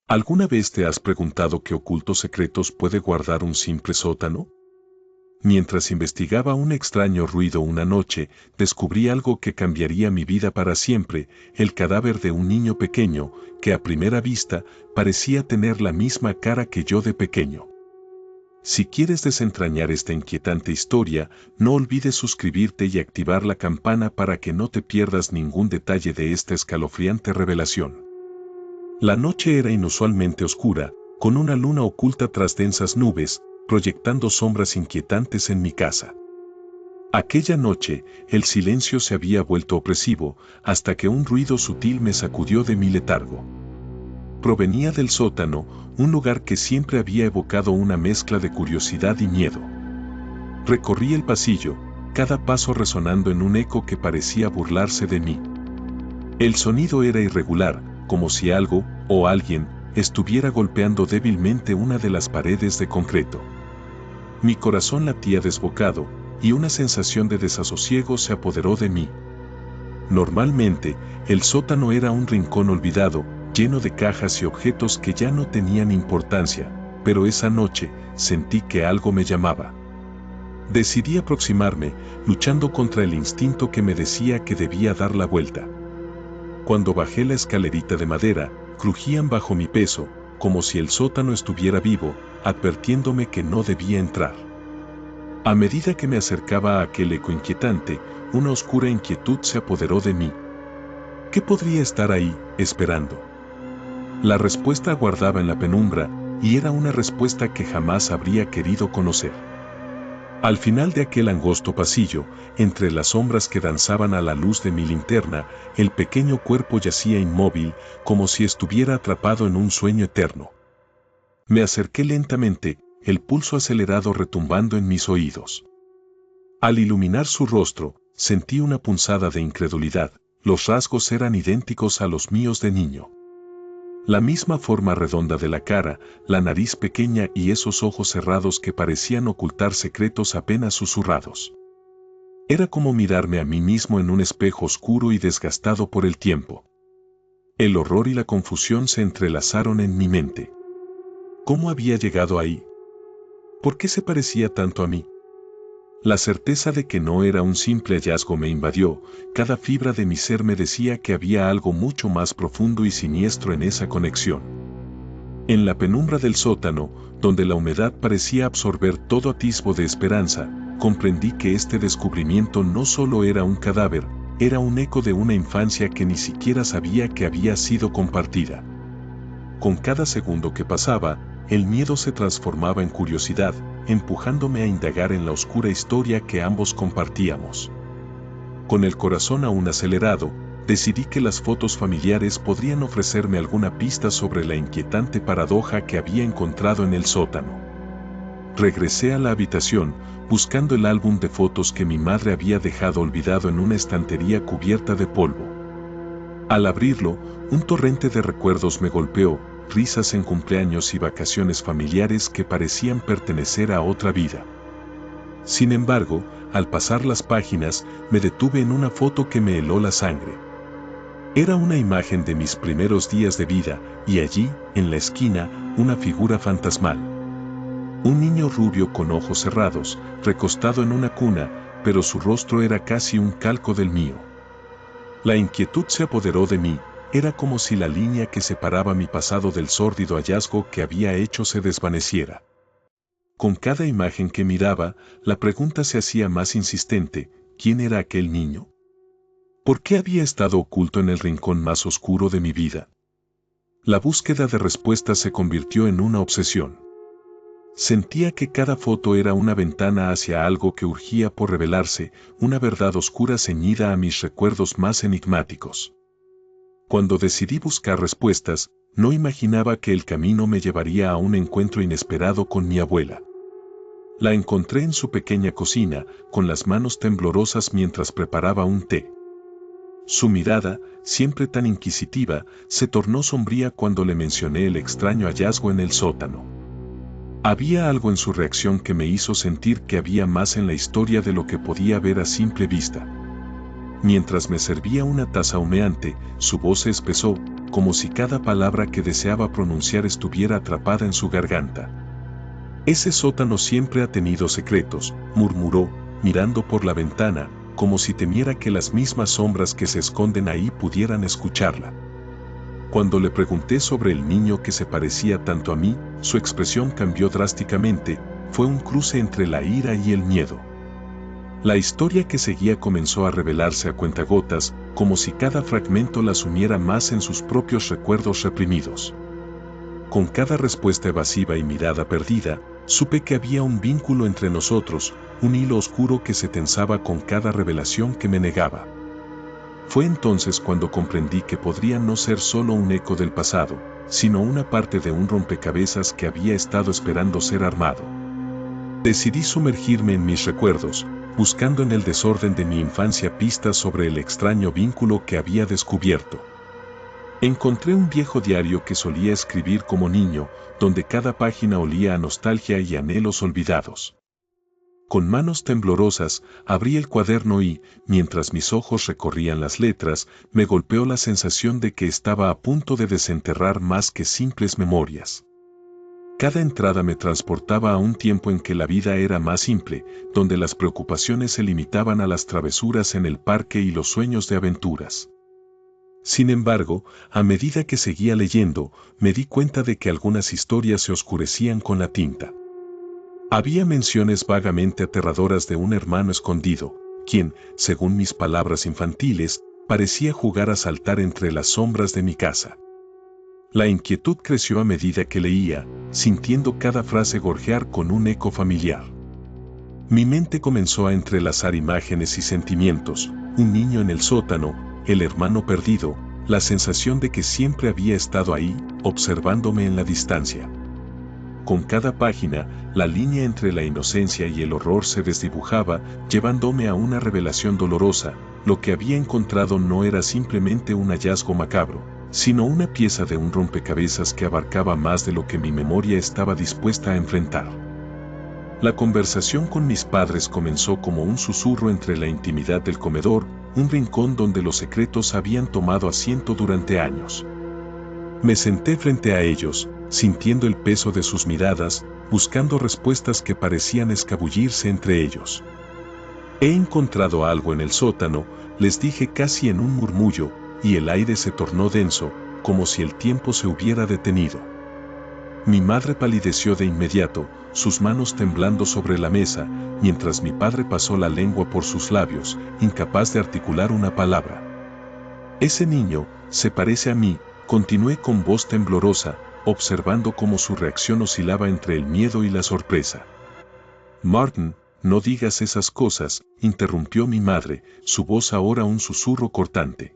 ¿Alguna vez te has preguntado qué ocultos secretos puede guardar un simple sótano? Mientras investigaba un extraño ruido una noche, descubrí algo que cambiaría mi vida para siempre: el cadáver de un niño pequeño, que a primera vista parecía tener la misma cara que yo de pequeño. Si quieres desentrañar esta inquietante historia, no olvides suscribirte y activar la campana para que no te pierdas ningún detalle de esta escalofriante revelación. La noche era inusualmente oscura, con una luna oculta tras densas nubes, proyectando sombras inquietantes en mi casa. Aquella noche, el silencio se había vuelto opresivo, hasta que un ruido sutil me sacudió de mi letargo. Provenía del sótano, un lugar que siempre había evocado una mezcla de curiosidad y miedo. Recorrí el pasillo, cada paso resonando en un eco que parecía burlarse de mí. El sonido era irregular, como si algo, o alguien, estuviera golpeando débilmente una de las paredes de concreto. Mi corazón latía desbocado, y una sensación de desasosiego se apoderó de mí. Normalmente, el sótano era un rincón olvidado, lleno de cajas y objetos que ya no tenían importancia, pero esa noche sentí que algo me llamaba. Decidí aproximarme, luchando contra el instinto que me decía que debía dar la vuelta. Cuando bajé la escalerita de madera, crujían bajo mi peso, como si el sótano estuviera vivo, advirtiéndome que no debía entrar. A medida que me acercaba a aquel eco inquietante, una oscura inquietud se apoderó de mí. ¿Qué podría estar ahí, esperando? La respuesta aguardaba en la penumbra, y era una respuesta que jamás habría querido conocer. Al final de aquel angosto pasillo, entre las sombras que danzaban a la luz de mi linterna, el pequeño cuerpo yacía inmóvil, como si estuviera atrapado en un sueño eterno. Me acerqué lentamente, el pulso acelerado retumbando en mis oídos. Al iluminar su rostro, sentí una punzada de incredulidad. Los rasgos eran idénticos a los míos de niño. La misma forma redonda de la cara, la nariz pequeña y esos ojos cerrados que parecían ocultar secretos apenas susurrados. Era como mirarme a mí mismo en un espejo oscuro y desgastado por el tiempo. El horror y la confusión se entrelazaron en mi mente. ¿Cómo había llegado ahí? ¿Por qué se parecía tanto a mí? La certeza de que no era un simple hallazgo me invadió. Cada fibra de mi ser me decía que había algo mucho más profundo y siniestro en esa conexión. En la penumbra del sótano, donde la humedad parecía absorber todo atisbo de esperanza, comprendí que este descubrimiento no solo era un cadáver, era un eco de una infancia que ni siquiera sabía que había sido compartida. Con cada segundo que pasaba, el miedo se transformaba en curiosidad, empujándome a indagar en la oscura historia que ambos compartíamos. Con el corazón aún acelerado, decidí que las fotos familiares podrían ofrecerme alguna pista sobre la inquietante paradoja que había encontrado en el sótano. Regresé a la habitación, buscando el álbum de fotos que mi madre había dejado olvidado en una estantería cubierta de polvo. Al abrirlo, un torrente de recuerdos me golpeó, risas en cumpleaños y vacaciones familiares que parecían pertenecer a otra vida. Sin embargo, al pasar las páginas, me detuve en una foto que me heló la sangre. Era una imagen de mis primeros días de vida, y allí, en la esquina, una figura fantasmal. Un niño rubio con ojos cerrados, recostado en una cuna, pero su rostro era casi un calco del mío. La inquietud se apoderó de mí. Era como si la línea que separaba mi pasado del sórdido hallazgo que había hecho se desvaneciera. Con cada imagen que miraba, la pregunta se hacía más insistente: ¿quién era aquel niño? ¿Por qué había estado oculto en el rincón más oscuro de mi vida? La búsqueda de respuestas se convirtió en una obsesión. Sentía que cada foto era una ventana hacia algo que urgía por revelarse, una verdad oscura ceñida a mis recuerdos más enigmáticos. Cuando decidí buscar respuestas, no imaginaba que el camino me llevaría a un encuentro inesperado con mi abuela. La encontré en su pequeña cocina, con las manos temblorosas mientras preparaba un té. Su mirada, siempre tan inquisitiva, se tornó sombría cuando le mencioné el extraño hallazgo en el sótano. Había algo en su reacción que me hizo sentir que había más en la historia de lo que podía ver a simple vista. Mientras me servía una taza humeante, su voz se espesó, como si cada palabra que deseaba pronunciar estuviera atrapada en su garganta. Ese sótano siempre ha tenido secretos, murmuró, mirando por la ventana, como si temiera que las mismas sombras que se esconden ahí pudieran escucharla. Cuando le pregunté sobre el niño que se parecía tanto a mí, su expresión cambió drásticamente, fue un cruce entre la ira y el miedo. La historia que seguía comenzó a revelarse a cuentagotas, como si cada fragmento la sumiera más en sus propios recuerdos reprimidos. Con cada respuesta evasiva y mirada perdida, supe que había un vínculo entre nosotros, un hilo oscuro que se tensaba con cada revelación que me negaba. Fue entonces cuando comprendí que podría no ser solo un eco del pasado, sino una parte de un rompecabezas que había estado esperando ser armado. Decidí sumergirme en mis recuerdos, buscando en el desorden de mi infancia pistas sobre el extraño vínculo que había descubierto. Encontré un viejo diario que solía escribir como niño, donde cada página olía a nostalgia y anhelos olvidados. Con manos temblorosas, abrí el cuaderno y, mientras mis ojos recorrían las letras, me golpeó la sensación de que estaba a punto de desenterrar más que simples memorias. Cada entrada me transportaba a un tiempo en que la vida era más simple, donde las preocupaciones se limitaban a las travesuras en el parque y los sueños de aventuras. Sin embargo, a medida que seguía leyendo, me di cuenta de que algunas historias se oscurecían con la tinta. Había menciones vagamente aterradoras de un hermano escondido, quien, según mis palabras infantiles, parecía jugar a saltar entre las sombras de mi casa. La inquietud creció a medida que leía, sintiendo cada frase gorjear con un eco familiar. Mi mente comenzó a entrelazar imágenes y sentimientos, un niño en el sótano, el hermano perdido, la sensación de que siempre había estado ahí, observándome en la distancia. Con cada página, la línea entre la inocencia y el horror se desdibujaba, llevándome a una revelación dolorosa. Lo que había encontrado no era simplemente un hallazgo macabro, sino una pieza de un rompecabezas que abarcaba más de lo que mi memoria estaba dispuesta a enfrentar. La conversación con mis padres comenzó como un susurro entre la intimidad del comedor, un rincón donde los secretos habían tomado asiento durante años. Me senté frente a ellos, sintiendo el peso de sus miradas, buscando respuestas que parecían escabullirse entre ellos. He encontrado algo en el sótano, les dije casi en un murmullo, y el aire se tornó denso, como si el tiempo se hubiera detenido. Mi madre palideció de inmediato, sus manos temblando sobre la mesa, mientras mi padre pasó la lengua por sus labios, incapaz de articular una palabra. Ese niño, se parece a mí, continué con voz temblorosa, observando cómo su reacción oscilaba entre el miedo y la sorpresa. Martin, no digas esas cosas, interrumpió mi madre, su voz ahora un susurro cortante.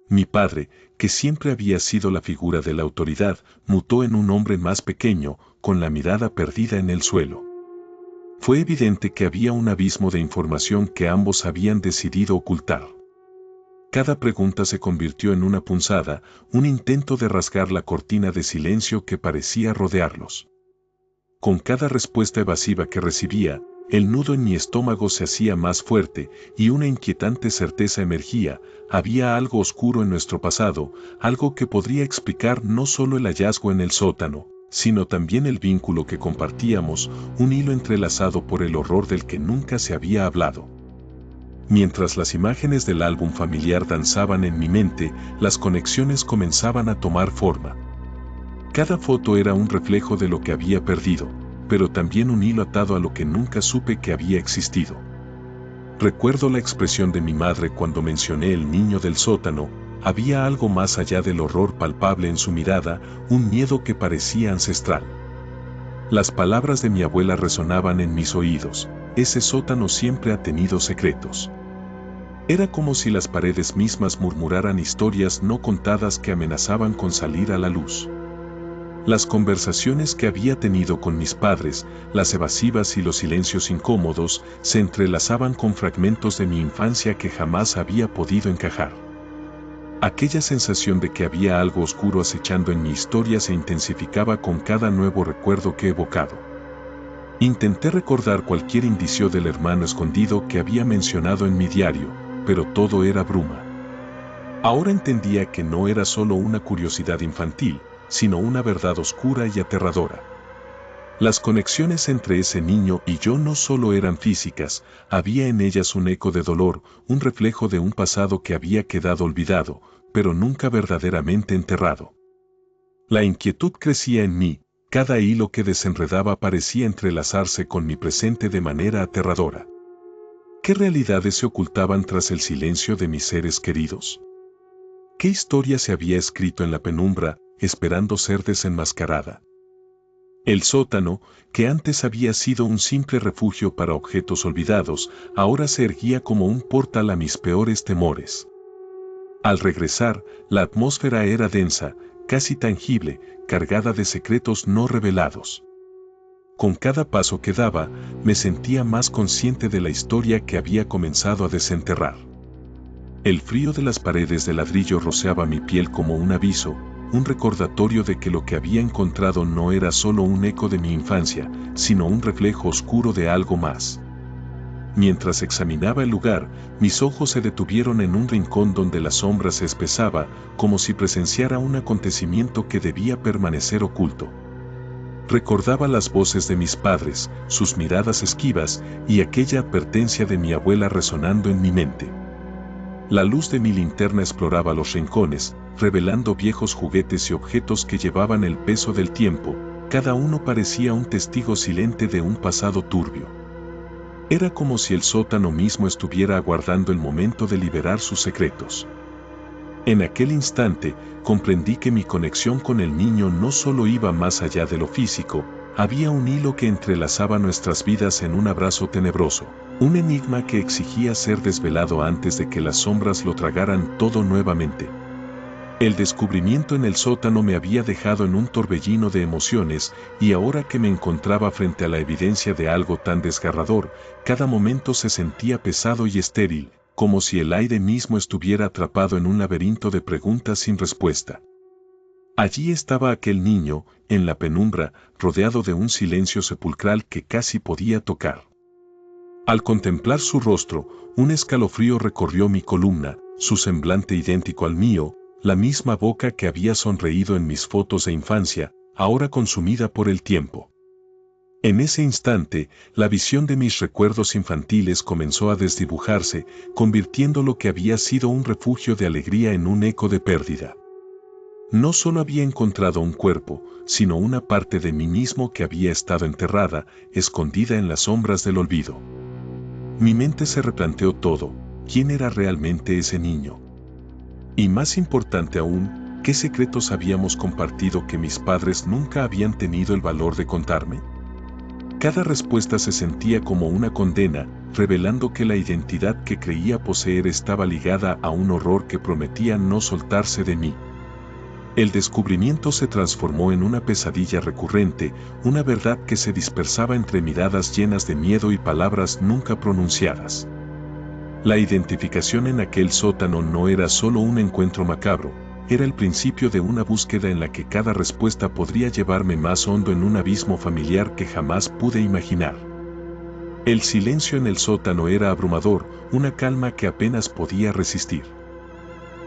Mi padre, que siempre había sido la figura de la autoridad, mutó en un hombre más pequeño, con la mirada perdida en el suelo. Fue evidente que había un abismo de información que ambos habían decidido ocultar. Cada pregunta se convirtió en una punzada, un intento de rasgar la cortina de silencio que parecía rodearlos. Con cada respuesta evasiva que recibía, el nudo en mi estómago se hacía más fuerte y una inquietante certeza emergía. Había algo oscuro en nuestro pasado, algo que podría explicar no solo el hallazgo en el sótano, sino también el vínculo que compartíamos, un hilo entrelazado por el horror del que nunca se había hablado. Mientras las imágenes del álbum familiar danzaban en mi mente, las conexiones comenzaban a tomar forma. Cada foto era un reflejo de lo que había perdido, pero también un hilo atado a lo que nunca supe que había existido. Recuerdo la expresión de mi madre cuando mencioné el niño del sótano. Había algo más allá del horror palpable en su mirada, un miedo que parecía ancestral. Las palabras de mi abuela resonaban en mis oídos. Ese sótano siempre ha tenido secretos. Era como si las paredes mismas murmuraran historias no contadas que amenazaban con salir a la luz. Las conversaciones que había tenido con mis padres, las evasivas y los silencios incómodos, se entrelazaban con fragmentos de mi infancia que jamás había podido encajar. Aquella sensación de que había algo oscuro acechando en mi historia se intensificaba con cada nuevo recuerdo que he evocado. Intenté recordar cualquier indicio del hermano escondido que había mencionado en mi diario, pero todo era bruma. Ahora entendía que no era solo una curiosidad infantil, sino una verdad oscura y aterradora. Las conexiones entre ese niño y yo no solo eran físicas, había en ellas un eco de dolor, un reflejo de un pasado que había quedado olvidado, pero nunca verdaderamente enterrado. La inquietud crecía en mí, cada hilo que desenredaba parecía entrelazarse con mi presente de manera aterradora. ¿Qué realidades se ocultaban tras el silencio de mis seres queridos? ¿Qué historia se había escrito en la penumbra, esperando ser desenmascarada? El sótano, que antes había sido un simple refugio para objetos olvidados, ahora se erguía como un portal a mis peores temores. Al regresar, la atmósfera era densa, casi tangible, cargada de secretos no revelados. Con cada paso que daba, me sentía más consciente de la historia que había comenzado a desenterrar. El frío de las paredes de ladrillo roceaba mi piel como un aviso, un recordatorio de que lo que había encontrado no era solo un eco de mi infancia, sino un reflejo oscuro de algo más. Mientras examinaba el lugar, mis ojos se detuvieron en un rincón donde la sombra se espesaba, como si presenciara un acontecimiento que debía permanecer oculto. Recordaba las voces de mis padres, sus miradas esquivas y aquella advertencia de mi abuela resonando en mi mente. La luz de mi linterna exploraba los rincones, revelando viejos juguetes y objetos que llevaban el peso del tiempo, cada uno parecía un testigo silente de un pasado turbio. Era como si el sótano mismo estuviera aguardando el momento de liberar sus secretos. En aquel instante, comprendí que mi conexión con el niño no solo iba más allá de lo físico, había un hilo que entrelazaba nuestras vidas en un abrazo tenebroso, un enigma que exigía ser desvelado antes de que las sombras lo tragaran todo nuevamente. El descubrimiento en el sótano me había dejado en un torbellino de emociones, y ahora que me encontraba frente a la evidencia de algo tan desgarrador, cada momento se sentía pesado y estéril, como si el aire mismo estuviera atrapado en un laberinto de preguntas sin respuesta. Allí estaba aquel niño, en la penumbra, rodeado de un silencio sepulcral que casi podía tocar. Al contemplar su rostro, un escalofrío recorrió mi columna, su semblante idéntico al mío, la misma boca que había sonreído en mis fotos de infancia, ahora consumida por el tiempo. En ese instante, la visión de mis recuerdos infantiles comenzó a desdibujarse, convirtiendo lo que había sido un refugio de alegría en un eco de pérdida. No solo había encontrado un cuerpo, sino una parte de mí mismo que había estado enterrada, escondida en las sombras del olvido. Mi mente se replanteó todo, ¿quién era realmente ese niño? Y más importante aún, ¿qué secretos habíamos compartido que mis padres nunca habían tenido el valor de contarme? Cada respuesta se sentía como una condena, revelando que la identidad que creía poseer estaba ligada a un horror que prometía no soltarse de mí. El descubrimiento se transformó en una pesadilla recurrente, una verdad que se dispersaba entre miradas llenas de miedo y palabras nunca pronunciadas. La identificación en aquel sótano no era solo un encuentro macabro, era el principio de una búsqueda en la que cada respuesta podría llevarme más hondo en un abismo familiar que jamás pude imaginar. El silencio en el sótano era abrumador, una calma que apenas podía resistir.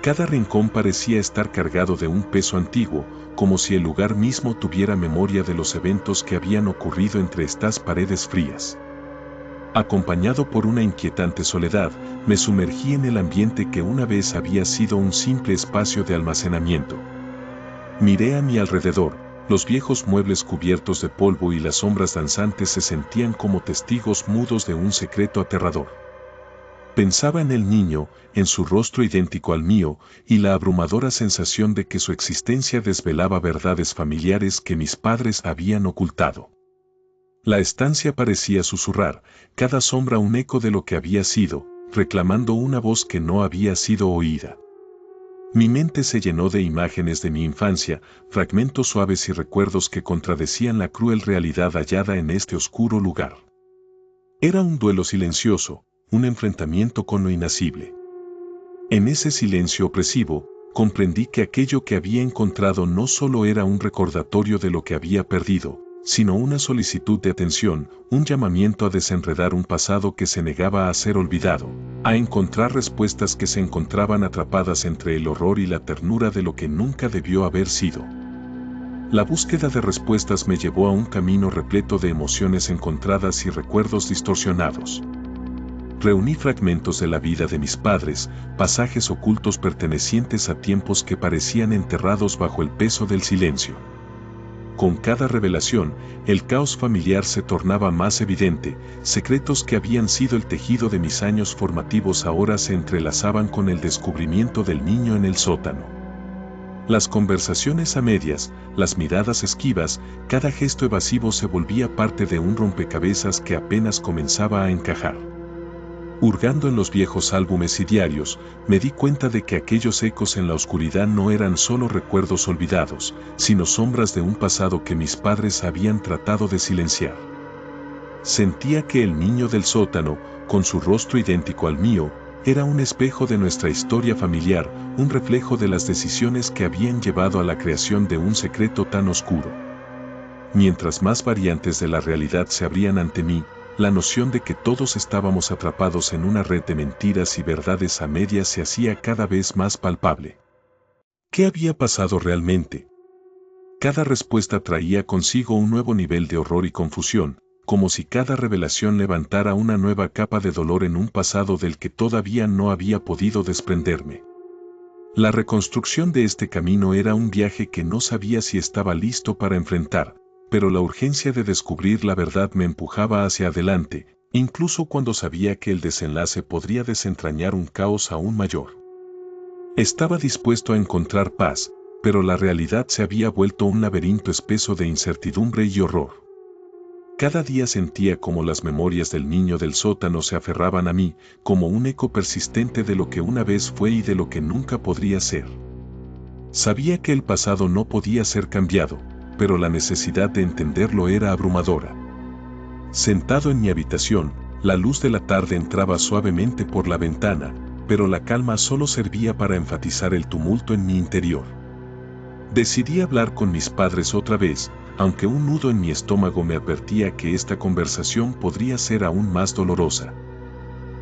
Cada rincón parecía estar cargado de un peso antiguo, como si el lugar mismo tuviera memoria de los eventos que habían ocurrido entre estas paredes frías. Acompañado por una inquietante soledad, me sumergí en el ambiente que una vez había sido un simple espacio de almacenamiento. Miré a mi alrededor, los viejos muebles cubiertos de polvo y las sombras danzantes se sentían como testigos mudos de un secreto aterrador. Pensaba en el niño, en su rostro idéntico al mío, y la abrumadora sensación de que su existencia desvelaba verdades familiares que mis padres habían ocultado. La estancia parecía susurrar, cada sombra un eco de lo que había sido, reclamando una voz que no había sido oída. Mi mente se llenó de imágenes de mi infancia, fragmentos suaves y recuerdos que contradecían la cruel realidad hallada en este oscuro lugar. Era un duelo silencioso, un enfrentamiento con lo inacible. En ese silencio opresivo, comprendí que aquello que había encontrado no solo era un recordatorio de lo que había perdido, sino una solicitud de atención, un llamamiento a desenredar un pasado que se negaba a ser olvidado, a encontrar respuestas que se encontraban atrapadas entre el horror y la ternura de lo que nunca debió haber sido. La búsqueda de respuestas me llevó a un camino repleto de emociones encontradas y recuerdos distorsionados. Reuní fragmentos de la vida de mis padres, pasajes ocultos pertenecientes a tiempos que parecían enterrados bajo el peso del silencio. Con cada revelación, el caos familiar se tornaba más evidente, secretos que habían sido el tejido de mis años formativos ahora se entrelazaban con el descubrimiento del niño en el sótano. Las conversaciones a medias, las miradas esquivas, cada gesto evasivo se volvía parte de un rompecabezas que apenas comenzaba a encajar. Hurgando en los viejos álbumes y diarios, me di cuenta de que aquellos ecos en la oscuridad no eran solo recuerdos olvidados, sino sombras de un pasado que mis padres habían tratado de silenciar. Sentía que el niño del sótano, con su rostro idéntico al mío, era un espejo de nuestra historia familiar, un reflejo de las decisiones que habían llevado a la creación de un secreto tan oscuro. Mientras más variantes de la realidad se abrían ante mí, la noción de que todos estábamos atrapados en una red de mentiras y verdades a medias se hacía cada vez más palpable. ¿Qué había pasado realmente? Cada respuesta traía consigo un nuevo nivel de horror y confusión, como si cada revelación levantara una nueva capa de dolor en un pasado del que todavía no había podido desprenderme. La reconstrucción de este camino era un viaje que no sabía si estaba listo para enfrentar, pero la urgencia de descubrir la verdad me empujaba hacia adelante, incluso cuando sabía que el desenlace podría desentrañar un caos aún mayor. Estaba dispuesto a encontrar paz, pero la realidad se había vuelto un laberinto espeso de incertidumbre y horror. Cada día sentía como las memorias del niño del sótano se aferraban a mí, como un eco persistente de lo que una vez fue y de lo que nunca podría ser. Sabía que el pasado no podía ser cambiado, pero la necesidad de entenderlo era abrumadora. Sentado en mi habitación, la luz de la tarde entraba suavemente por la ventana, pero la calma solo servía para enfatizar el tumulto en mi interior. Decidí hablar con mis padres otra vez, aunque un nudo en mi estómago me advertía que esta conversación podría ser aún más dolorosa.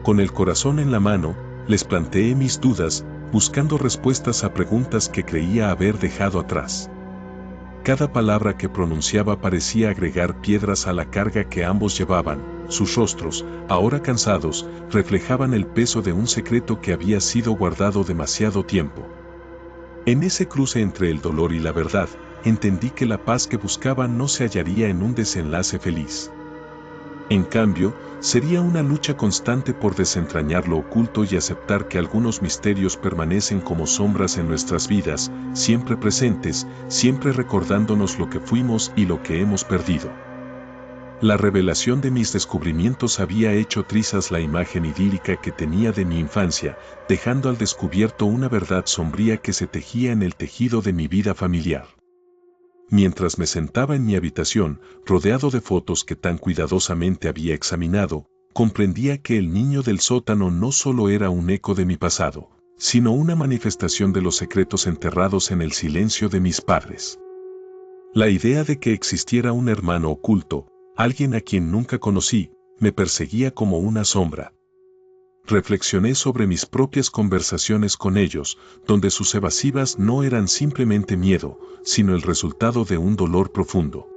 Con el corazón en la mano, les planteé mis dudas, buscando respuestas a preguntas que creía haber dejado atrás. Cada palabra que pronunciaba parecía agregar piedras a la carga que ambos llevaban. Sus rostros, ahora cansados, reflejaban el peso de un secreto que había sido guardado demasiado tiempo. En ese cruce entre el dolor y la verdad, entendí que la paz que buscaba no se hallaría en un desenlace feliz. En cambio, sería una lucha constante por desentrañar lo oculto y aceptar que algunos misterios permanecen como sombras en nuestras vidas, siempre presentes, siempre recordándonos lo que fuimos y lo que hemos perdido. La revelación de mis descubrimientos había hecho trizas la imagen idílica que tenía de mi infancia, dejando al descubierto una verdad sombría que se tejía en el tejido de mi vida familiar. Mientras me sentaba en mi habitación, rodeado de fotos que tan cuidadosamente había examinado, comprendía que el niño del sótano no solo era un eco de mi pasado, sino una manifestación de los secretos enterrados en el silencio de mis padres. La idea de que existiera un hermano oculto, alguien a quien nunca conocí, me perseguía como una sombra. Reflexioné sobre mis propias conversaciones con ellos, donde sus evasivas no eran simplemente miedo, sino el resultado de un dolor profundo.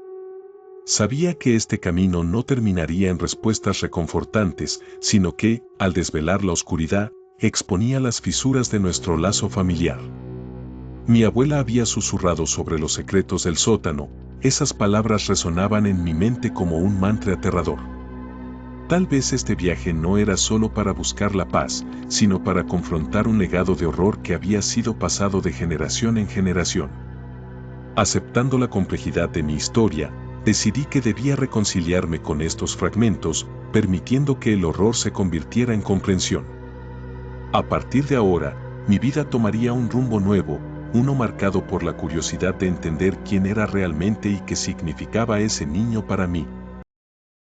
Sabía que este camino no terminaría en respuestas reconfortantes, sino que, al desvelar la oscuridad, exponía las fisuras de nuestro lazo familiar. Mi abuela había susurrado sobre los secretos del sótano, esas palabras resonaban en mi mente como un mantra aterrador. Tal vez este viaje no era solo para buscar la paz, sino para confrontar un legado de horror que había sido pasado de generación en generación. Aceptando la complejidad de mi historia, decidí que debía reconciliarme con estos fragmentos, permitiendo que el horror se convirtiera en comprensión. A partir de ahora, mi vida tomaría un rumbo nuevo, uno marcado por la curiosidad de entender quién era realmente y qué significaba ese niño para mí.